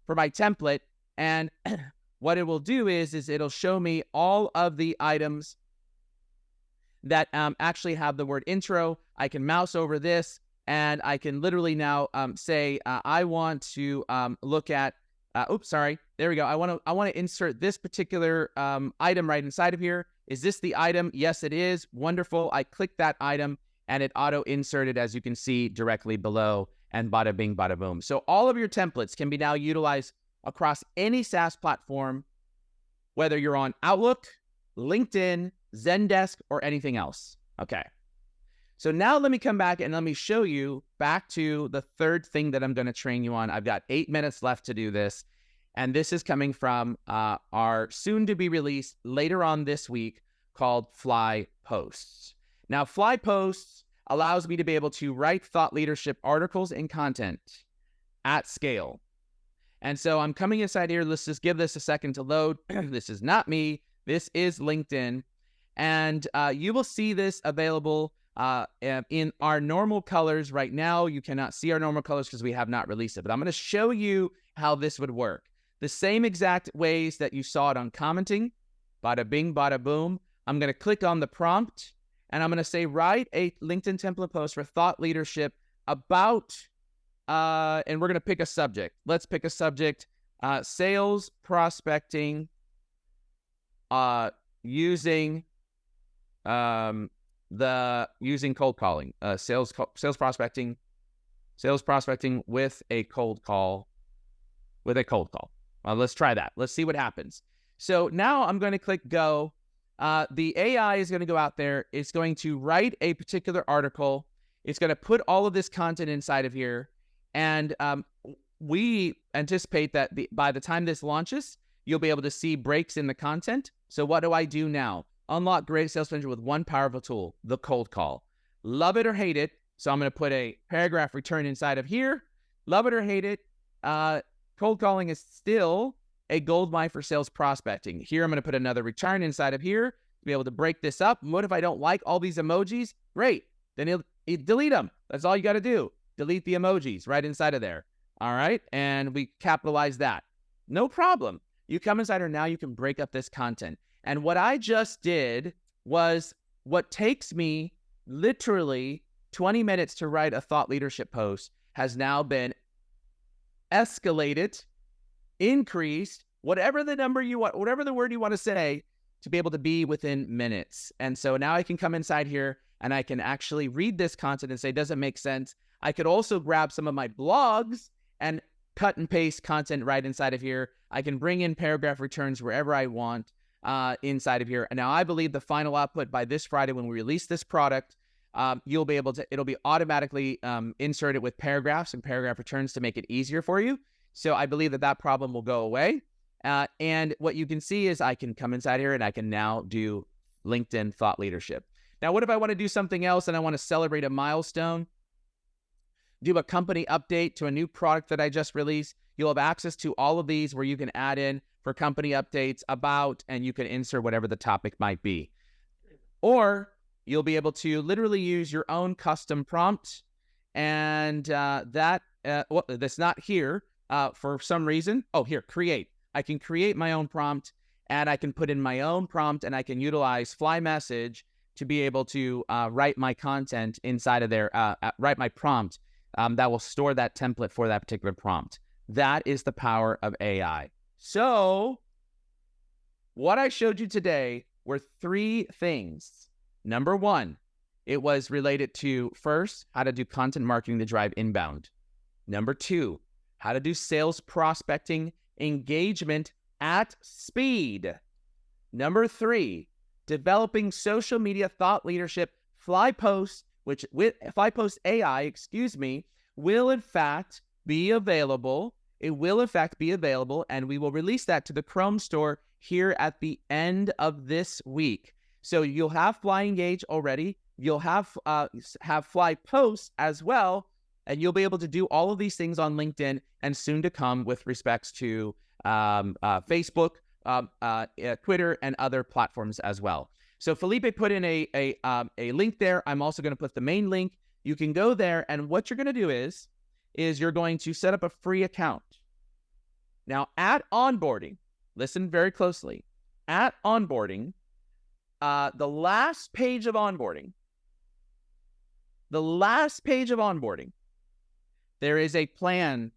Speaker 1: for my template, and what it will do is it'll show me all of the items that actually have the word intro. I can mouse over this, and I can literally now say I want to look at. Oops, sorry. There we go. I want to insert this particular item right inside of here. Is this the item? Yes, it is. Wonderful. I click that item, and it auto-inserted, as you can see, directly below, and bada bing, bada boom. So all of your templates can be now utilized across any SaaS platform, whether you're on Outlook, LinkedIn, Zendesk, or anything else. Okay. So now let me come back and let me show you back to the third thing that I'm going to train you on. I've got 8 minutes left to do this. And this is coming from our soon-to-be-released later on this week called Fly Posts. Now, Fly Posts allows me to be able to write thought leadership articles and content at scale. And so I'm coming inside here. Let's just give this a second to load. This is not me. This is LinkedIn. And you will see this available in our normal colors right now. You cannot see our normal colors because we have not released it. But I'm going to show you how this would work. The same exact ways that you saw it on commenting, bada bing, bada boom. I'm going to click on the prompt, and I'm going to say, write a LinkedIn template post for thought leadership about, and we're going to pick a subject. Let's pick a subject, sales prospecting, using cold calling, sales prospecting, Sales prospecting with a cold call. Let's try that. Let's see what happens. So now I'm going to click go. The AI is going to go out there. It's going to write a particular article. It's going to put all of this content inside of here. And we anticipate that by the time this launches, you'll be able to see breaks in the content. So what do I do now? Unlock great sales potential with one powerful tool, the cold call. Love it or hate it. So I'm going to put a paragraph return inside of here. Love it or hate it. Cold calling is still a goldmine for sales prospecting. Here, I'm going to put another return inside of here to be able to break this up. What if I don't like all these emojis? Great. Then he'll delete them. That's all you got to do. Delete the emojis right inside of there. All right. And we capitalize that. No problem. You come inside here now, you can break up this content. And what I just did was what takes me literally 20 minutes to write a thought leadership post has now been escalated, increased, whatever the number you want, whatever the word you want to say, to be able to be within minutes. And so now I can come inside here and I can actually read this content and say, does it make sense? I could also grab some of my blogs and cut and paste content right inside of here. I can bring in paragraph returns wherever I want inside of here. And now I believe the final output by this Friday when we release this product, you'll be able to, it'll be automatically inserted with paragraphs and paragraph returns to make it easier for you. So I believe that problem will go away. And what you can see is I can come inside here and I can now do LinkedIn thought leadership. Now, what if I want to do something else and I want to celebrate a milestone? Do a company update to a new product that I just released. You'll have access to all of these where you can add in for company updates about, and you can insert whatever the topic might be. Or you'll be able to literally use your own custom prompt, and that's not here for some reason. Oh, here, create. I can create my own prompt, and I can put in my own prompt, and I can utilize FlyMessage to be able to write my content inside of there, write my prompt that will store that template for that particular prompt. That is the power of AI. So what I showed you today were 3 things. Number 1, it was related to, first, how to do content marketing to drive inbound. Number 2, how to do sales prospecting engagement at speed. Number 3, developing social media thought leadership. FlyPost, which with FlyPost AI, will in fact be available. It will in fact be available, and we will release that to the Chrome store here at the end of this week. So you'll have FlyEngage already. You'll have FlyPost as well, and you'll be able to do all of these things on LinkedIn and soon to come with respects to Facebook, Twitter, and other platforms as well. So Felipe put in a link there. I'm also going to put the main link. You can go there, and what you're going to do is you're going to set up a free account. Now, at onboarding, listen very closely. At onboarding, the last page of onboarding, there is a plan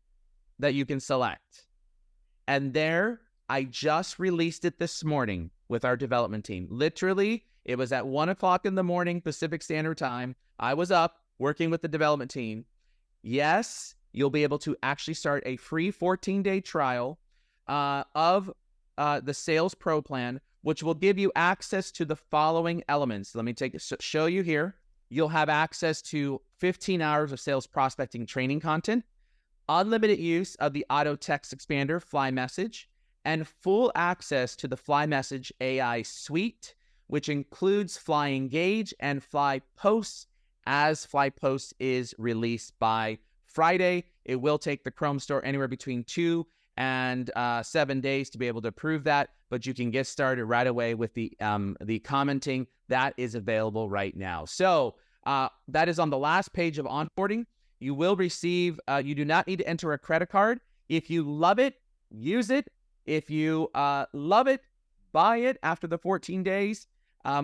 Speaker 1: that you can select. And there, I just released it this morning with our development team. Literally, it was at 1 o'clock in the morning, Pacific Standard Time. I was up working with the development team. Yes, you'll be able to actually start a free 14-day trial of the Sales Pro plan, which will give you access to the following elements. Let me show you here. You'll have access to 15 hours of sales prospecting training content, unlimited use of the auto text expander FlyMessage, and full access to the FlyMessage AI suite, which includes FlyEngage and FlyPost, as FlyPost is released by Friday. It will take the Chrome store anywhere between 2 and 7 days to be able to approve that, but you can get started right away with the commenting. That is available right now. So that is on the last page of onboarding. You will receive, you do not need to enter a credit card. If you love it, use it. If you love it, buy it after the 14 days.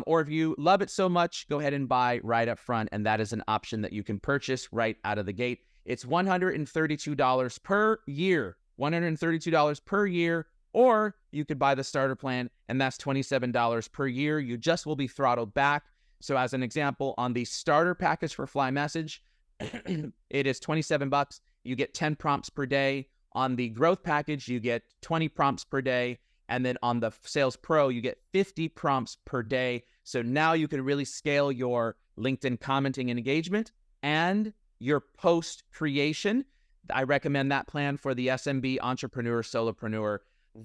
Speaker 1: Or if you love it so much, go ahead and buy right up front. And that is an option that you can purchase right out of the gate. It's $132 per year. $132 per year, or you could buy the starter plan, and that's $27 per year. You just will be throttled back. So as an example, on the starter package for FlyMessage, it is $27. You get 10 prompts per day. On the growth package, you get 20 prompts per day. And then on the Sales Pro, you get 50 prompts per day. So now you can really scale your LinkedIn commenting and engagement and your post creation. I recommend that plan for the SMB entrepreneur, solopreneur.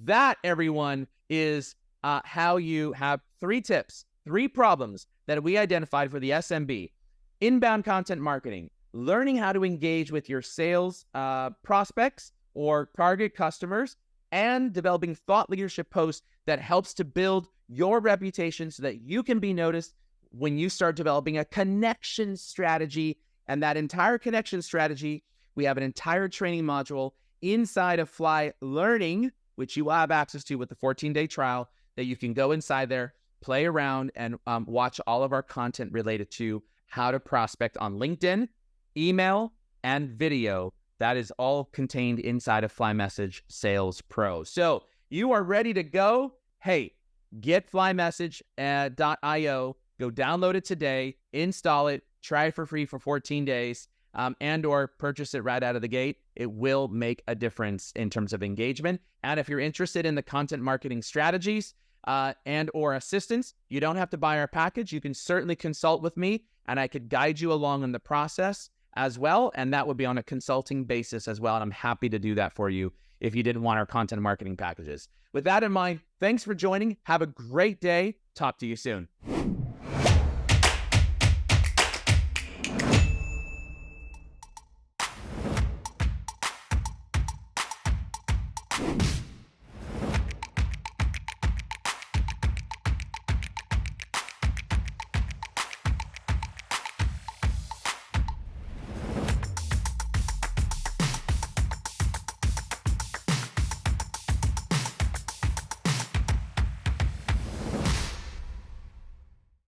Speaker 1: That, everyone, is how you have 3 tips, 3 problems that we identified for the SMB. Inbound content marketing, learning how to engage with your sales prospects or target customers, and developing thought leadership posts that helps to build your reputation so that you can be noticed when you start developing a connection strategy. And that entire connection strategy, we have an entire training module inside of Fly Learning, which you will have access to with the 14-day trial, that you can go inside there, play around, and watch all of our content related to how to prospect on LinkedIn, email, and video. That is all contained inside of FlyMessage Sales Pro. So you are ready to go. Hey, get flymessage.io, go download it today, install it, try it for free for 14 days, and or purchase it right out of the gate. It will make a difference in terms of engagement. And if you're interested in the content marketing strategies and or assistance, you don't have to buy our package. You can certainly consult with me, and I could guide you along in the process as well. And that would be on a consulting basis as well. And I'm happy to do that for you if you didn't want our content marketing packages. With that in mind, thanks for joining. Have a great day. Talk to you soon.